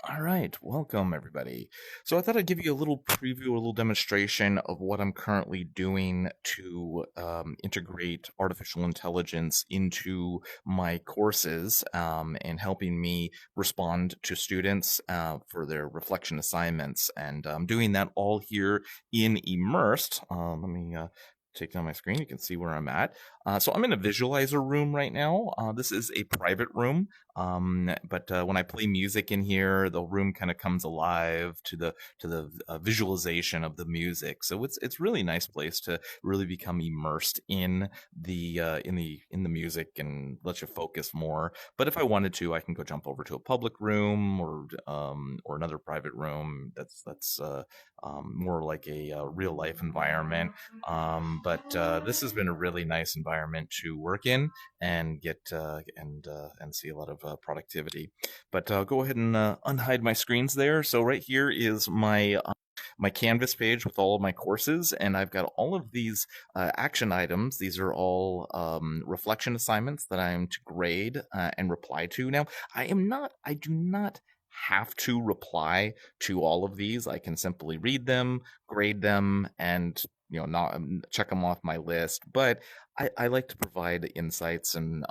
All right, welcome everybody. So I thought I'd give you a little preview, a little demonstration of what I'm currently doing to integrate artificial intelligence into my courses and helping me respond to students for their reflection assignments. And I'm doing that all here in Immersed. Let me take down my screen. You can see where I'm at. So I'm in a visualizer room right now. This is a private room. But when I play music in here, the room kind of comes alive to the visualization of the music. So it's really nice place to really become immersed in the music and let you focus more. But if I wanted to, I can go jump over to a public room or another private room. That's more like a real life environment. But this has been a really nice environment to work in and get and see a lot of productivity. But I'll go ahead and unhide my screens there. So right here is my Canvas page with all of my courses, and I've got all of these action items. These are all reflection assignments that I'm to grade and reply to. Now, I do not have to reply to all of these. I can simply read them, grade them, and not check them off my list. But I like to provide insights and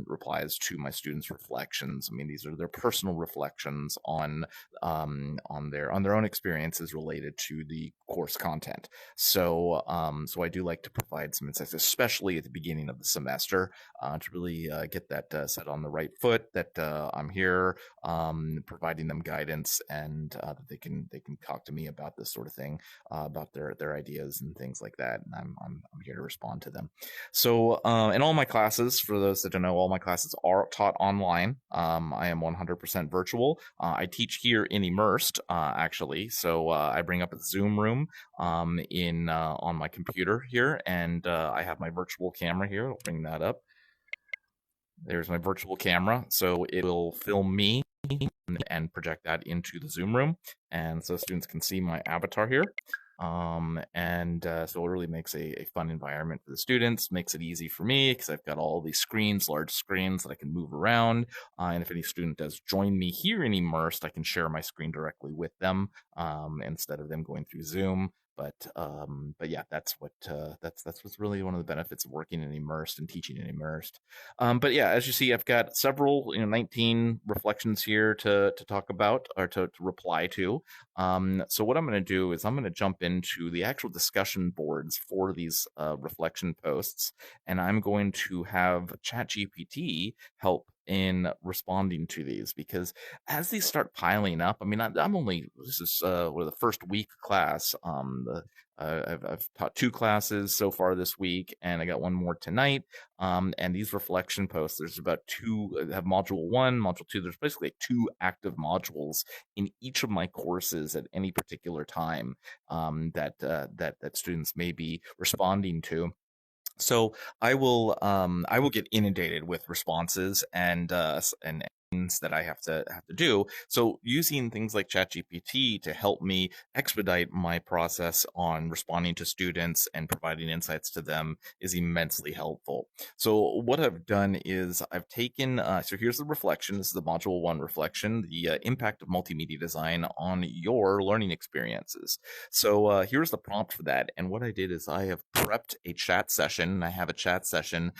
replies to my students' reflections. I mean, these are their personal reflections on their own experiences related to the course content. So I do like to provide some insights, especially at the beginning of the semester, to really get that set on the right foot. That I'm here providing them guidance and that they can talk to me about this sort of thing, about their ideas and things like that. And I'm here to respond to them. So, in all my classes, for those that don't know, all my classes are taught online. I am 100% virtual. I teach here in Immersed, actually. So I bring up a Zoom room in on my computer here, and I have my virtual camera here. I'll bring that up. There's my virtual camera, so it will film me and project that into the Zoom room, and so students can see my avatar here. So it really makes a fun environment for the students, makes it easy for me because I've got all these screens, large screens that I can move around. And if any student does join me here in Immersed, I can share my screen directly with them instead of them going through Zoom. But yeah, that's what's really one of the benefits of working in Immersed and teaching in Immersed. But yeah, as you see, I've got several, 19 reflections here to talk about or to reply to. So what I'm going to do is I'm going to jump into the actual discussion boards for these reflection posts, and I'm going to have ChatGPT help in responding to these because as these start piling up, I mean, I'm only this is the first week class. I've taught 2 classes so far this week, and I got one more tonight. And these reflection posts, there's about two. Have module 1, module 2. There's basically 2 active modules in each of my courses at any particular time that students may be responding to. So I will get inundated with responses and things that I have to do. So using things like ChatGPT to help me expedite my process on responding to students and providing insights to them is immensely helpful. So what I've done is I've taken so here's the reflection. This is the module 1 reflection, the impact of multimedia design on your learning experiences. So here's the prompt for that. And what I did is I have prepped a chat session. I have a chat session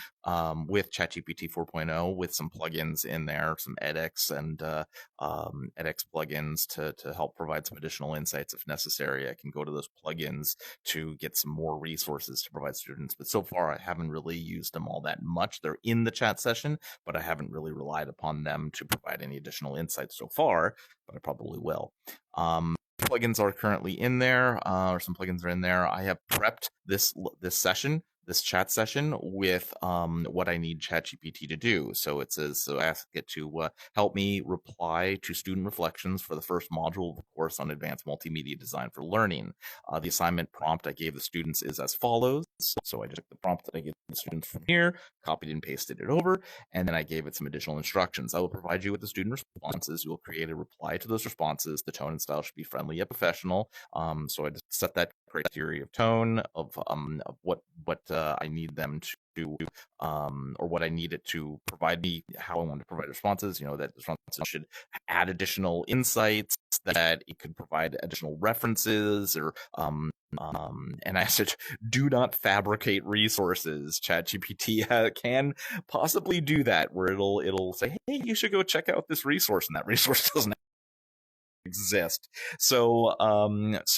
with ChatGPT 4.0 with some plugins in there, some edX and edX plugins to help provide some additional insights if necessary. I can go to those plugins to get some more resources to provide students. But so far, I haven't really used them all that much. They're in the chat session, but I haven't really relied upon them to provide any additional insights so far, but I probably will. Plugins are currently in there, or some plugins are in there. I have prepped this chat session with what I need ChatGPT to do. So it says, so I ask it to help me reply to student reflections for the first module of the course on advanced multimedia design for learning. The assignment prompt I gave the students is as follows. So I just took the prompt that I gave the students from here, copied and pasted it over, and then I gave it some additional instructions. I will provide you with the student responses. You will create a reply to those responses. The tone and style should be friendly yet professional. So I just set that criteria of tone of what I need them to or what I need it to provide me, how I want to provide responses. That responses should add additional insights, that it could provide additional references, or and I said, do not fabricate resources. ChatGPT can possibly do that, where it'll say, hey, you should go check out this resource, and that resource doesn't exist. So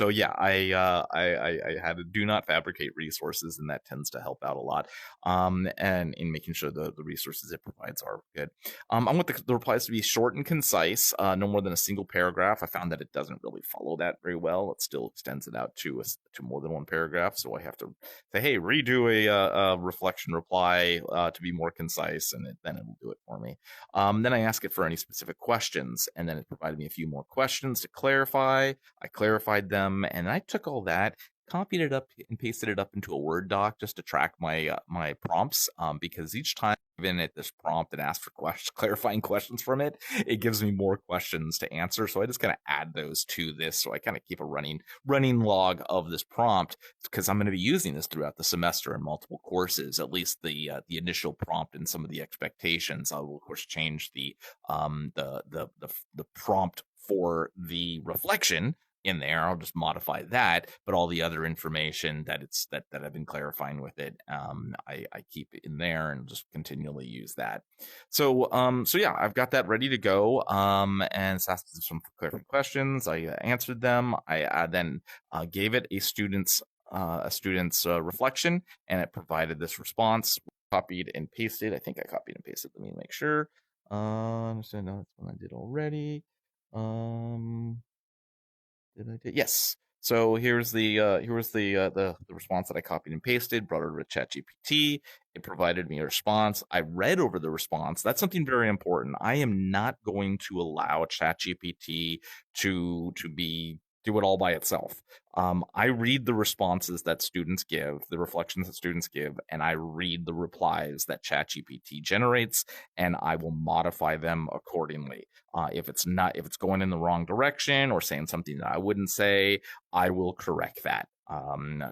yeah, I had to do not fabricate resources, and that tends to help out a lot. And in making sure the resources it provides are good. I want the replies to be short and concise, no more than a single paragraph. I found that it doesn't really follow that very well. It still extends it out to more than one paragraph, so I have to say, hey, redo a reflection reply to be more concise, and then it will do it for me. Then I ask it for any specific questions, and then it provided me a few more questions to clarify. I clarified them, and I took all that, copied it up, and pasted it up into a Word doc just to track my prompts. Because each time I give it this prompt and ask for clarifying questions from it, it gives me more questions to answer. So I just kind of add those to this. So I kind of keep a running log of this prompt, because I'm going to be using this throughout the semester in multiple courses. At least the initial prompt and some of the expectations. I will of course change the prompt for the reflection in there. I'll just modify that, but all the other information that I've been clarifying with it, I keep it in there and just continually use that. So yeah, I've got that ready to go. And it's asked some clarifying questions. I answered them. I then gave it a student's reflection, and it provided this response. Copied and pasted. I think I copied and pasted. Let me make sure. So no, that's one I did already. Did I do? Yes. So here's the response that I copied and pasted, brought it over to ChatGPT. It provided me a response. I read over the response. That's something very important. I am not going to allow ChatGPT to do it all by itself. I read the responses that students give, the reflections that students give, and I read the replies that ChatGPT generates, and I will modify them accordingly. If it's going in the wrong direction or saying something that I wouldn't say, I will correct that.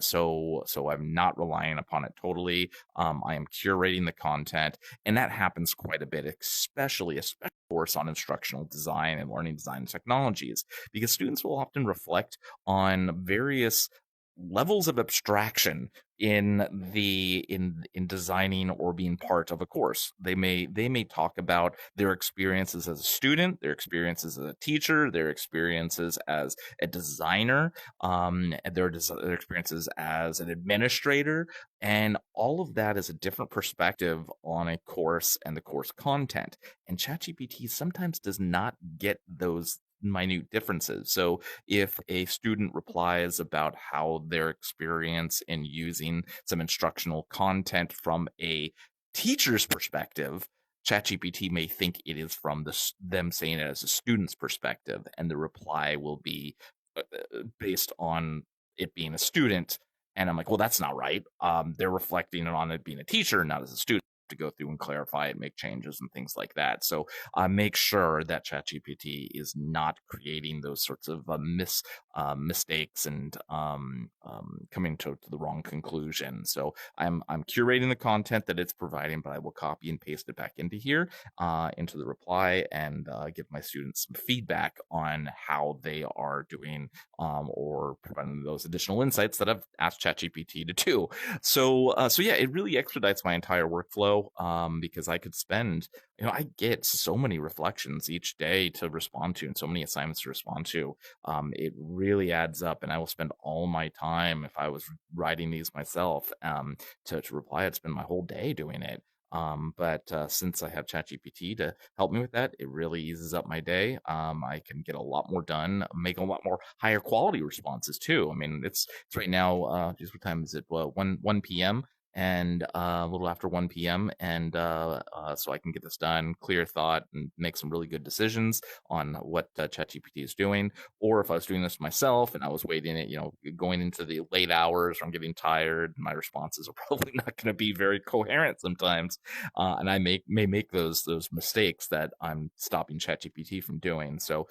So I'm not relying upon it totally. I am curating the content, and that happens quite a bit, especially course on instructional design and learning design technologies, because students will often reflect on various levels of abstraction in designing or being part of a course. They may talk about their experiences as a student, their experiences as a teacher, their experiences as a designer, and their experiences as an administrator, and all of that is a different perspective on a course and the course content. And ChatGPT sometimes does not get those minute differences. So if a student replies about how their experience in using some instructional content from a teacher's perspective, ChatGPT may think it is from them saying it as a student's perspective, and the reply will be based on it being a student. And I'm like, well, that's not right. They're reflecting on it being a teacher, not as a student, to go through and clarify it, make changes and things like that. So make sure that ChatGPT is not creating those sorts of mistakes and coming to the wrong conclusion. So I'm curating the content that it's providing, but I will copy and paste it back into here, into the reply, and give my students some feedback on how they are doing, or providing those additional insights that I've asked ChatGPT to do. So yeah, it really expedites my entire workflow, because I could spend, I get so many reflections each day to respond to, and so many assignments to respond to. It really adds up, and I will spend all my time, if I was writing these myself, to reply, I'd spend my whole day doing it. But since I have ChatGPT to help me with that, it really eases up my day. I can get a lot more done, make a lot more higher quality responses too. I mean, it's right now. Just what time is it? Well, 1 p.m. and a little after 1 p.m. And so I can get this done, clear thought, and make some really good decisions on what ChatGPT is doing. Or if I was doing this myself and I was waiting it, going into the late hours, or I'm getting tired, my responses are probably not going to be very coherent sometimes, and I may make those mistakes that I'm stopping ChatGPT from doing. So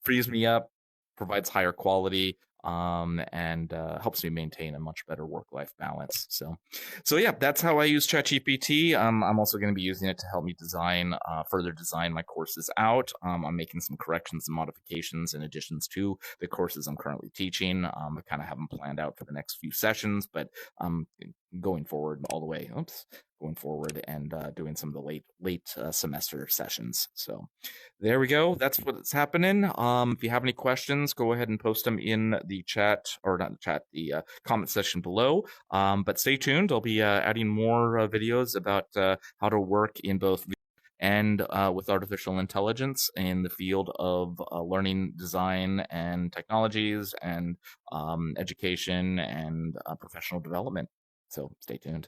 frees me up, provides higher quality. and helps me maintain a much better work-life balance. So yeah, that's how I use ChatGPT. I'm also going to be using it to help me further design my courses out. I'm making some corrections and modifications in additions to the courses I'm currently teaching. I kind of have them planned out for the next few sessions, but going forward all the way. Going forward and doing some of the late semester sessions. So there we go. That's what's happening. If you have any questions, go ahead and post them in the chat, or not the chat, the comment section below. But stay tuned. I'll be adding more videos about how to work in both and with artificial intelligence in the field of learning, design, and technologies, and education and professional development. So stay tuned.